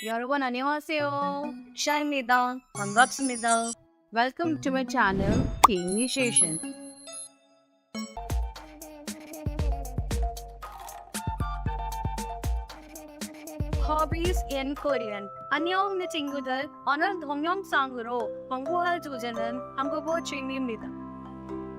여러분 안녕하세요. 샤입니다. 반갑습니다. Welcome to my channel, K-Initiation. Hobbies in Korean. 안녕 내 친구들. 오늘 동영상으로 공부할 주제는 한국어 취미입니다.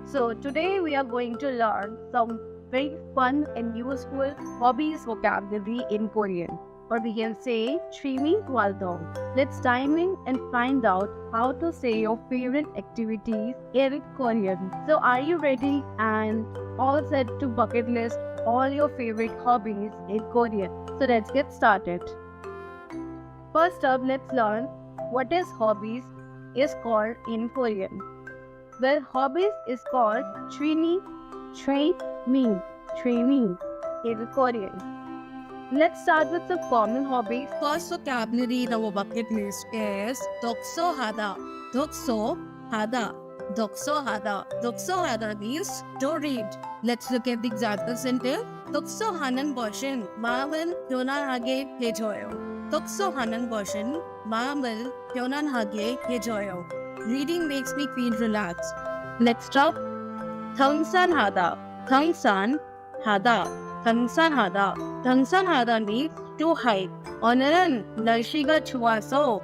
So today we are going to learn some very fun and useful hobbies vocabulary in Korean. Or we can say 취미 활동. Let's dive in and find out how to say your favorite activities in Korean. So are you ready and all set to bucket list all your favorite hobbies in Korean? So let's get started. First up, let's learn what is hobbies is called in Korean. Well, hobbies is called 취미 in Korean. Let's start with some common hobbies. First vocabulary in our bucket list is 독서하다. 독서하다 means to read. Let's look at the example sentence. 독서하는 것은 마음을 편안하게 해줘요. 독서하는 것은 마음을 편안하게 해줘요. Reading makes me feel relaxed. Next up, 등산하다 means to hike. 오늘은 날씨가 좋아서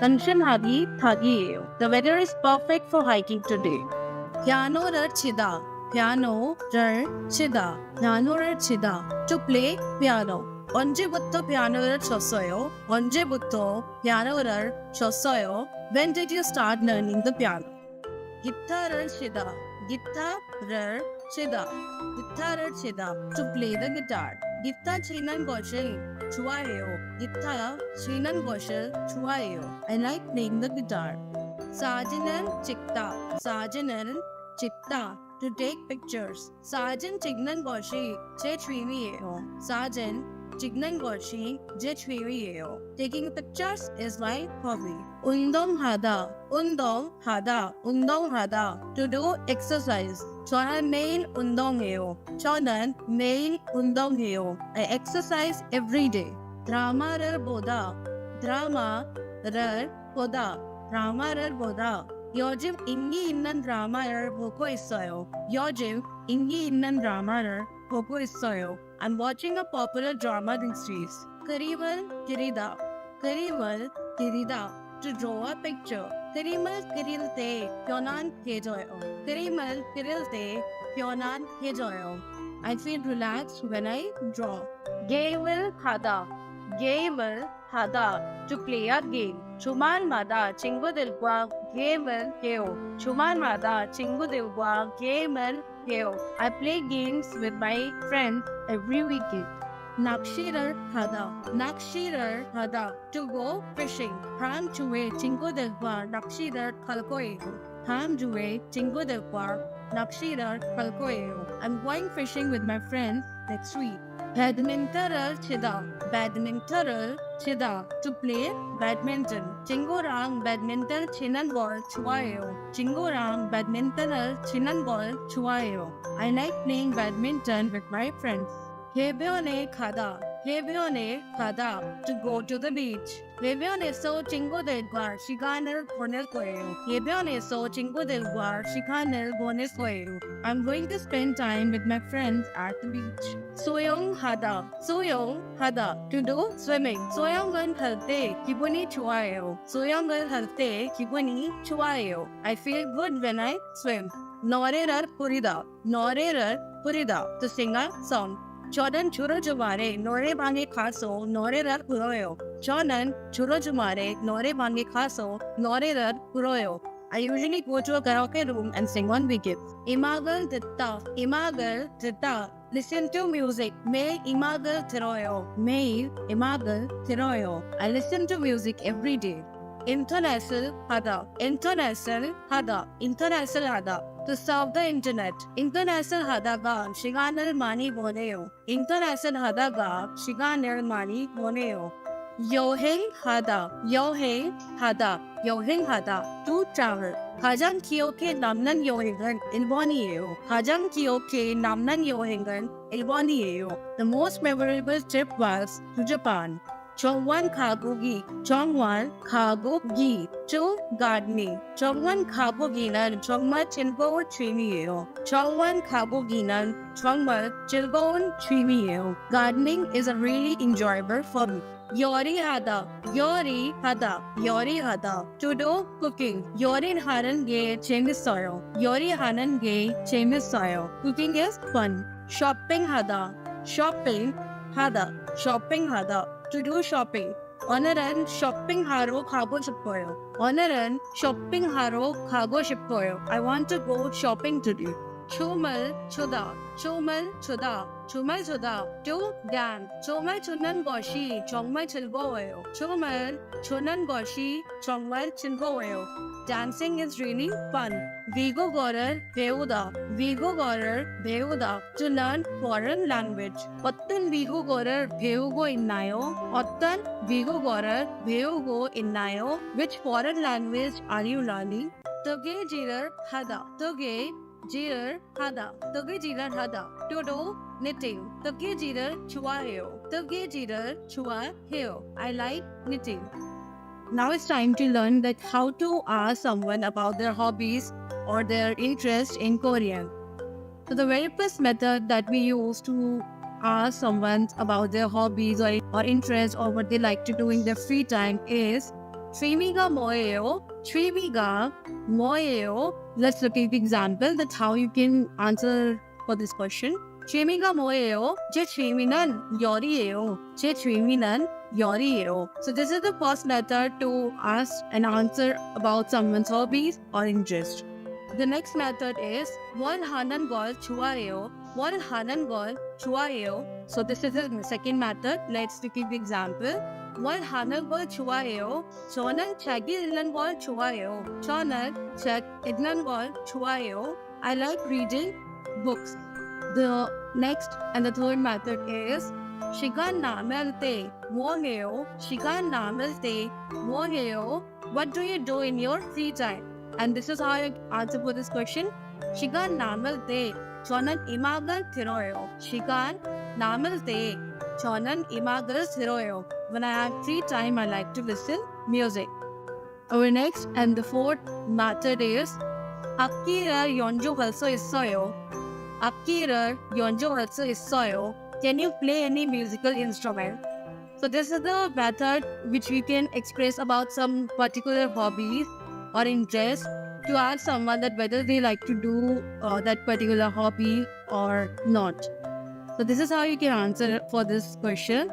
등산하기예요. The weather is perfect for hiking today. 피아노를 치다. To play piano. 언제부터 피아노를 쳤어요? When did you start learning the piano? 기타를 치다. To play the guitar. 기타 치는 것을 좋아해요. I like playing the guitar. 사진을 찍다. To take pictures. 사진 찍는 것이 제 취미예요. Taking pictures is my hobby. 운동하다. To do exercise. 저는 매일 운동해요. I exercise every day. 드라마를 보다. 요즘 인기 있는 드라마를 보고 있어요. I'm watching a popular drama these days. 그림을 그리다. To draw a picture. 그림을 그릴 때 편안해져요. I feel relaxed when I draw. 게임을 하다. To play a game. 주말마다 친구들과 게임을 해요. I play games with my friends every weekend. 낚시를 하다. To go fishing. 다음 주에 친구들과 낚시를 갈 거예요. I'm going fishing with my friends next week. 배드민턴을 치다. To play badminton. 친구랑 배드민턴 치는 걸 좋아해요. I like playing badminton with my friends. 해변에 가다. To go to the beach. 해변에서 친구들과 시간을 보낼 거예요. I'm going to spend time with my friends at the beach. 수영하다. To do swimming. 수영을 할 때 기분이 좋아요. I feel good when I swim. 노래를 부르다. To sing a song. 저는 주로 주말에 노래방에 가서 노래를 불러요. I usually go to a karaoke room and sing on weekends. 음악을 듣다. Listen to music. 매일 음악을 들어요. I listen to music every day. 인터넷을 하다. To surf the internet. 인터넷을 하다가 시간을 많이 보내요. 여행하다, to travel. 가장 기억에 남는 여행은 일본이에요. 가장 기억에 남는 여행은 일본이에요. The most memorable trip was to Japan. 정원 가보기 to gardening. 정원 가보기는 정말 즐거운 취미예요. 정원 가보기는 정말 즐거운 취미예요. Gardening is a really enjoyable for me. 요리하다, to do cooking. 요리하는 게 재밌어요. Cooking is fun. shopping하다, to do shopping. 오늘은 쇼핑하러 가고 싶어요. I want to go shopping today. 춤을 추다, to dance. 춤을 추는 것이 정말 즐거워요. Dancing is really fun. 외국어를 배우다, to learn foreign language. 어떤 외국어를 배우고 있나요? Which foreign language are you learning? 뜨개질을 하다, to do knitting. 뜨개질을 좋아해요. I like knitting. Now it's time to learn that how to ask someone about their hobbies or their interest in Korean. So the very first method that we use to ask someone about their hobbies or interests or what they like to do in their free time is 취미가 뭐예요? Let's look at the example. That's how you can answer for this question. 취미가 뭐예요? 제 취미는 요리예요. So this is the first method to ask and answer about someone's hobbies or interest. The next method is 뭘 하는 걸 좋아해요? So this is the second method. Let's look at the example. 뭘 하는 걸 좋아해요? 저는 책 읽는 걸 좋아해요. I like reading books. The next and the third method is 시간 남을 때 뭐해요? What do you do in your free time? And this is how I answer for this question. 시간 남을 때 저는 음악을 들어요. When I have free time, I like to listen music. Our next and the fourth method is 악기를 연주할 수 있어요. Can you play any musical instrument? So this is the method which we can express about some particular hobbies or interests to ask someone that whether they like to do that particular hobby or not. So this is how you can answer for this question.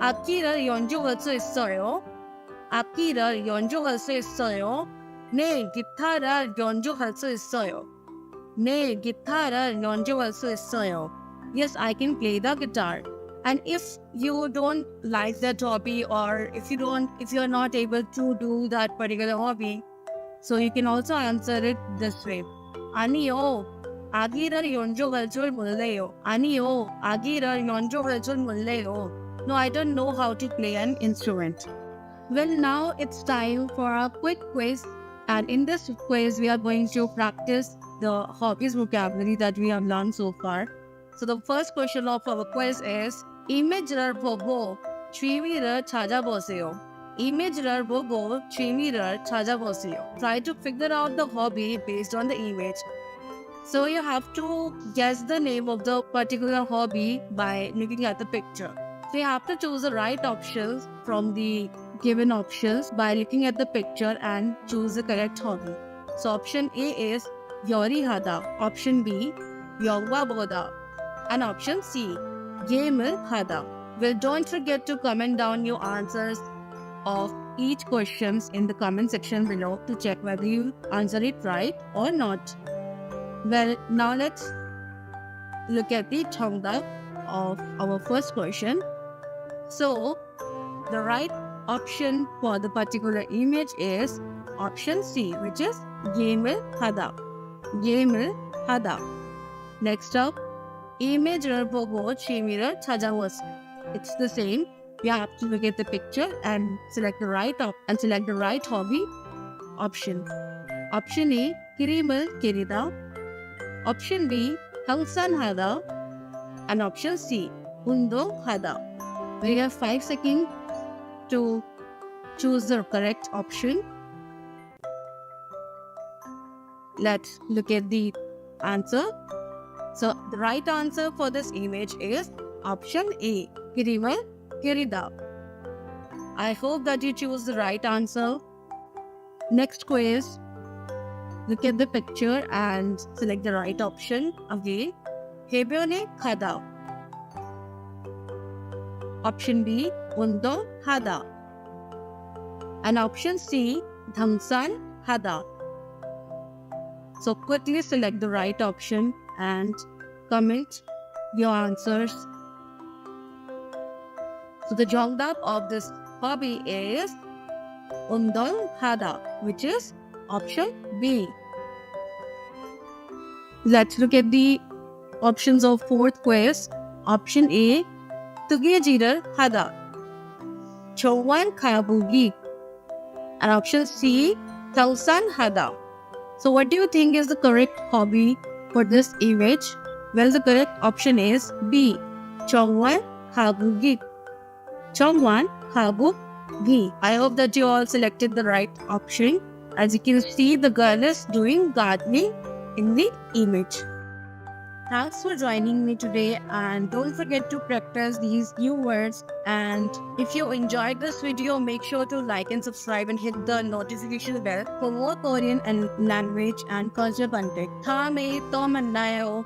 악기를 연주할 수 있어요. 네, 기타를 연주할 수 있어요. Yes, I can play the guitar. And if you don't like that hobby or if you're not able to do that particular hobby, so you can also answer it this way. 아니요, 악기를 연주할 줄 몰라요. No, I don't know how to play an instrument. Well, now it's time for a quick quiz. And in this quiz, we are going to practice the hobbies vocabulary that we have learned so far. So the first question of our quiz is 이미지를 보고 취미를 찾아보세요. Try to figure out the hobby based on the image. So you have to guess the name of the particular hobby by looking at the picture. So you have to choose the right options from the given options by looking at the picture and choose the correct hobby. So option A is 요리하다, option B 영화 보다, and option C 게임을 하다. Well, don't forget to comment down your answers of each questions in the comment section below to check whether you answer it right or not. Well, now let's look at the 정답 of our first question. So, the right option for the particular image is option C, which is 게임을 하다. Next up, 이미지를 보고 취미를 찾아보세요. It's the same. You have to look at the picture and select the right hobby option. Option A, Kirimul Kirida. Option B, Hangsan Hada. And option C, Undo Hada. We have 5 seconds to choose the correct option. Let's look at the answer. So the right answer for this image is option A, Kirimal Kirida. I hope that you choose the right answer. Next quiz. Look at the picture and select the right option. Again, Hebyone Khada. Option B, Undo Hada. And option C, Dhangsan Hada. So quickly select the right option and comment your answers. So the jongdap of this hobby is Undong Hada, which is option B. Let's look at the options of fourth quiz. Option A, Tugejirar Hada. Chongwan Kayabugi. And option C, Tausan Hada. So what do you think is the correct hobby for this image? Well, the correct option is B, Chongwan Habugi. Chongwan Habugi. I hope that you all selected the right option. As you can see, the girl is doing gardening in the image. Thanks for joining me today, and don't forget to practice these new words. And if you enjoyed this video, make sure to like and subscribe and hit the notification bell for more Korean and language and culture content. Tha me to mannayo.